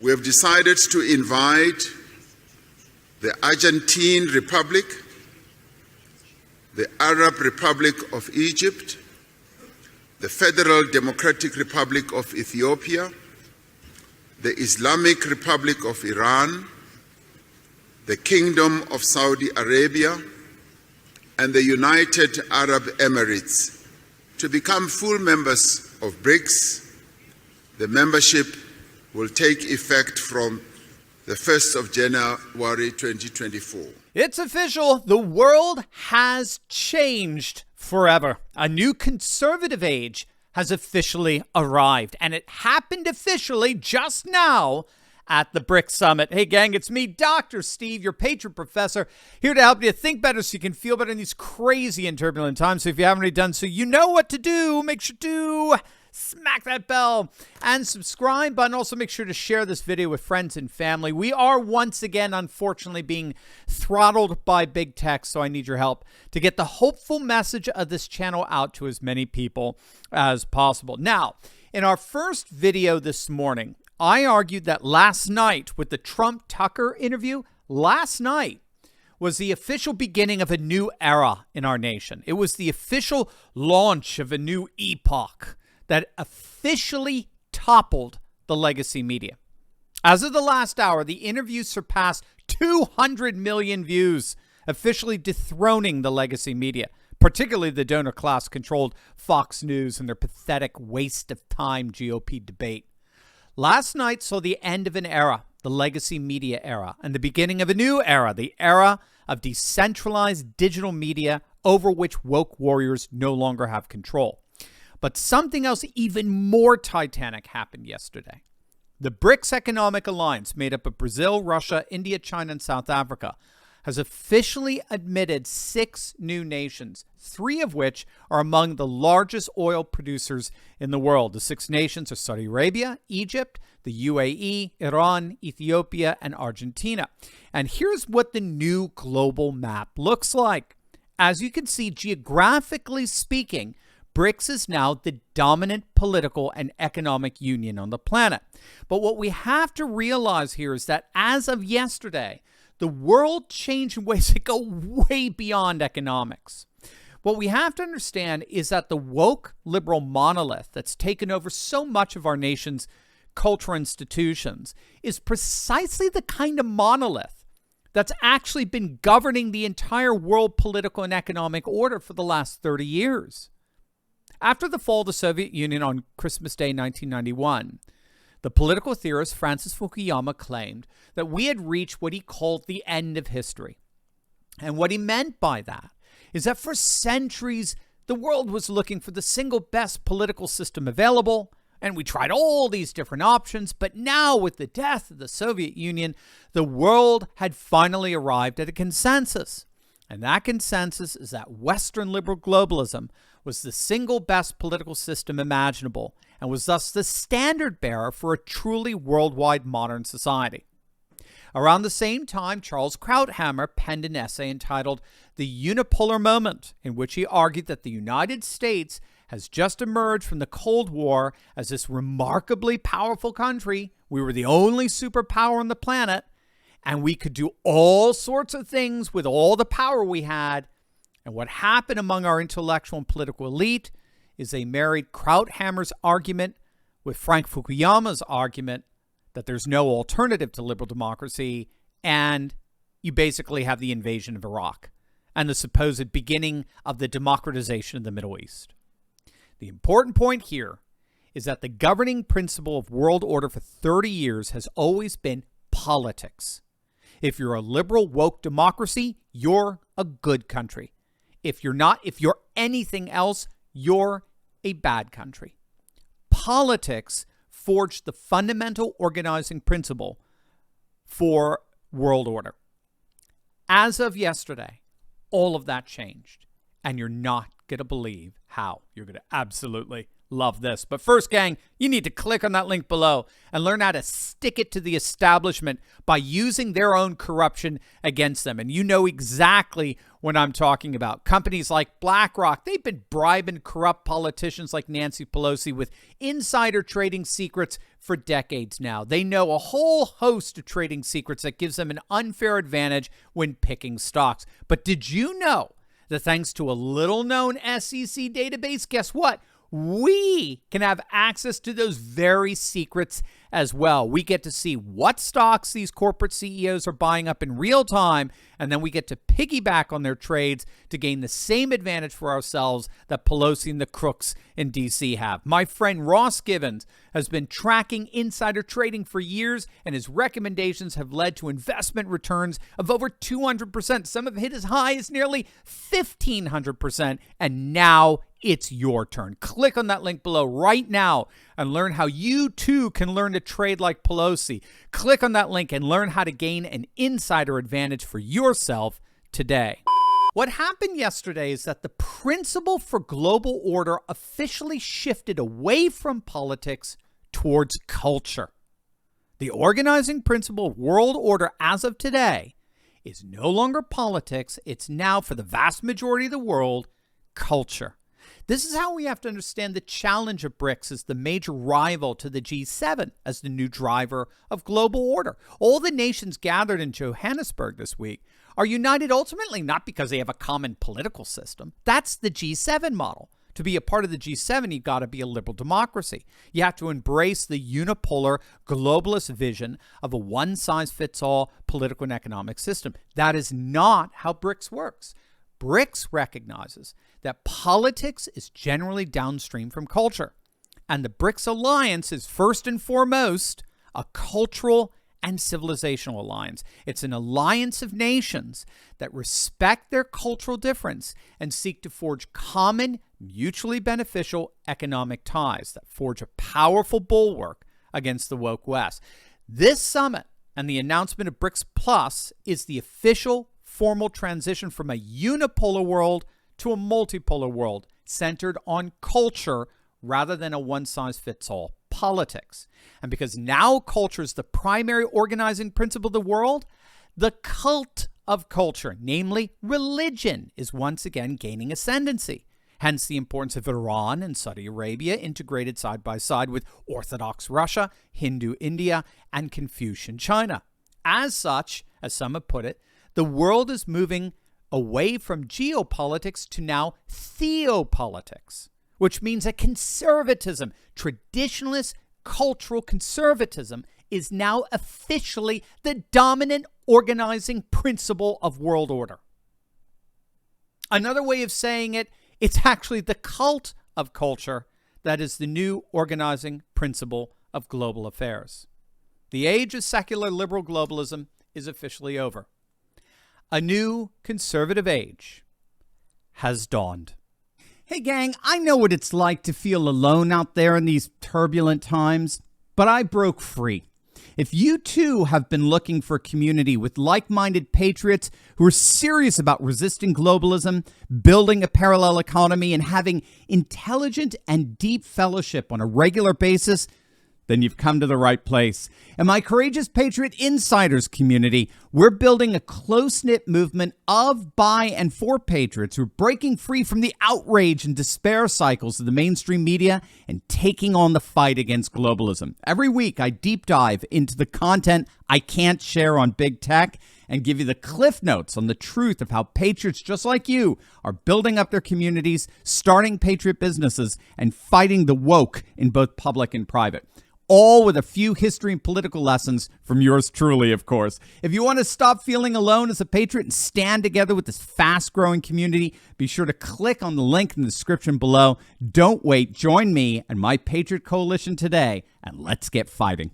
We have decided to invite the Argentine Republic, the Arab Republic of Egypt, the Federal Democratic Republic of Ethiopia, the Islamic Republic of Iran, the Kingdom of Saudi Arabia, and the United Arab Emirates to become full members of BRICS. The membership will take effect from the 1st of January 2024. It's official. The world has changed forever. A new conservative age has officially arrived, and it happened officially just now at the BRICS Summit. Hey, gang, it's me, Dr. Steve, your patron professor, here to help you think better so you can feel better in these crazy and turbulent times. So if you haven't already done so, you know what to do. Make sure to smack that bell and subscribe button. Also, make sure to share this video with friends and family. We are once again, unfortunately, being throttled by big tech, so I need your help to get the hopeful message of this channel out to as many people as possible. Now, in our first video this morning, I argued that last night with the Trump-Tucker interview, last night was the official beginning of a new era in our nation. It was the official launch of a new epoch that officially toppled the legacy media. As of the last hour, the interview surpassed 200 million views, officially dethroning the legacy media, particularly the donor class-controlled Fox News and their pathetic waste of time GOP debate. Last night saw the end of an era, the legacy media era, and the beginning of a new era, the era of decentralized digital media over which woke warriors no longer have control. But something else even more titanic happened yesterday. The BRICS Economic Alliance, made up of Brazil, Russia, India, China, and South Africa, has officially admitted 6 new nations, 3 of which are among the largest oil producers in the world. The 6 nations are Saudi Arabia, Egypt, the UAE, Iran, Ethiopia, and Argentina. And here's what the new global map looks like. As you can see, geographically speaking, BRICS is now the dominant political and economic union on the planet. But what we have to realize here is that as of yesterday, the world changed in ways that go way beyond economics. What we have to understand is that the woke liberal monolith that's taken over so much of our nation's cultural institutions is precisely the kind of monolith that's actually been governing the entire world political and economic order for the last 30 years. After the fall of the Soviet Union on Christmas Day 1991, the political theorist Francis Fukuyama claimed that we had reached what he called the end of history. And what he meant by that is that for centuries, the world was looking for the single best political system available, and we tried all these different options, but now with the death of the Soviet Union, the world had finally arrived at a consensus. And that consensus is that Western liberal globalism was the single best political system imaginable and was thus the standard bearer for a truly worldwide modern society. Around the same time, Charles Krauthammer penned an essay entitled The Unipolar Moment, in which he argued that the United States has just emerged from the Cold War as this remarkably powerful country. We were the only superpower on the planet, and we could do all sorts of things with all the power we had. And what happened among our intellectual and political elite is they married Krauthammer's argument with Frank Fukuyama's argument that there's no alternative to liberal democracy, and you basically have the invasion of Iraq and the supposed beginning of the democratization of the Middle East. The important point here is that the governing principle of world order for 30 years has always been politics. If you're a liberal woke democracy, you're a good country. If you're not, if you're anything else, you're a bad country. Politics forged the fundamental organizing principle for world order. As of yesterday, all of that changed, and you're not going to believe how. You're going to absolutely love this. But first, gang, you need to click on that link below and learn how to stick it to the establishment by using their own corruption against them. And you know exactly what I'm talking about. Companies like BlackRock, they've been bribing corrupt politicians like Nancy Pelosi with insider trading secrets for decades now. They know a whole host of trading secrets that gives them an unfair advantage when picking stocks. But did you know that thanks to a little-known SEC database, guess what? We can have access to those very secrets as well. We get to see what stocks these corporate CEOs are buying up in real time, and then we get to piggyback on their trades to gain the same advantage for ourselves that Pelosi and the crooks in D.C. have. My friend Ross Givens has been tracking insider trading for years, and his recommendations have led to investment returns of over 200%. Some have hit as high as nearly 1,500%, and now it's your turn. Click on that link below right now and learn how you too can learn to trade like Pelosi. Click on that link and learn how to gain an insider advantage for yourself today. What happened yesterday is that the principle for global order officially shifted away from politics towards culture. The organizing principle of world order as of today is no longer politics. It's now, for the vast majority of the world, culture. This is how we have to understand the challenge of BRICS as the major rival to the G7 as the new driver of global order. All the nations gathered in Johannesburg this week are united ultimately not because they have a common political system. That's the G7 model. To be a part of the G7, you've got to be a liberal democracy. You have to embrace the unipolar globalist vision of a one-size-fits-all political and economic system. That is not how BRICS works. BRICS recognizes that politics is generally downstream from culture. And the BRICS alliance is first and foremost a cultural and civilizational alliance. It's an alliance of nations that respect their cultural difference and seek to forge common, mutually beneficial economic ties that forge a powerful bulwark against the woke West. This summit and the announcement of BRICS Plus is the official formal transition from a unipolar world to a multipolar world centered on culture rather than a one-size-fits-all politics. And because now culture is the primary organizing principle of the world, the cult of culture, namely religion, is once again gaining ascendancy. Hence the importance of Iran and Saudi Arabia integrated side by side with Orthodox Russia, Hindu India, and Confucian China. As such, as some have put it, the world is moving away from geopolitics to now theopolitics, which means that conservatism, traditionalist cultural conservatism, is now officially the dominant organizing principle of world order. Another way of saying it, it's actually the cult of culture that is the new organizing principle of global affairs. The age of secular liberal globalism is officially over. A new conservative age has dawned. Hey gang, I know what it's like to feel alone out there in these turbulent times, but I broke free. If you too have been looking for a community with like-minded patriots who are serious about resisting globalism, building a parallel economy, and having intelligent and deep fellowship on a regular basis, then you've come to the right place. In my Courageous Patriot Insiders community, we're building a close-knit movement of, by, and for patriots who are breaking free from the outrage and despair cycles of the mainstream media and taking on the fight against globalism. Every week, I deep dive into the content I can't share on big tech and give you the cliff notes on the truth of how patriots just like you are building up their communities, starting patriot businesses, and fighting the woke in both public and private. All with a few history and political lessons from yours truly, of course. If you want to stop feeling alone as a patriot and stand together with this fast-growing community, be sure to click on the link in the description below. Don't wait. Join me and my Patriot Coalition today, and let's get fighting.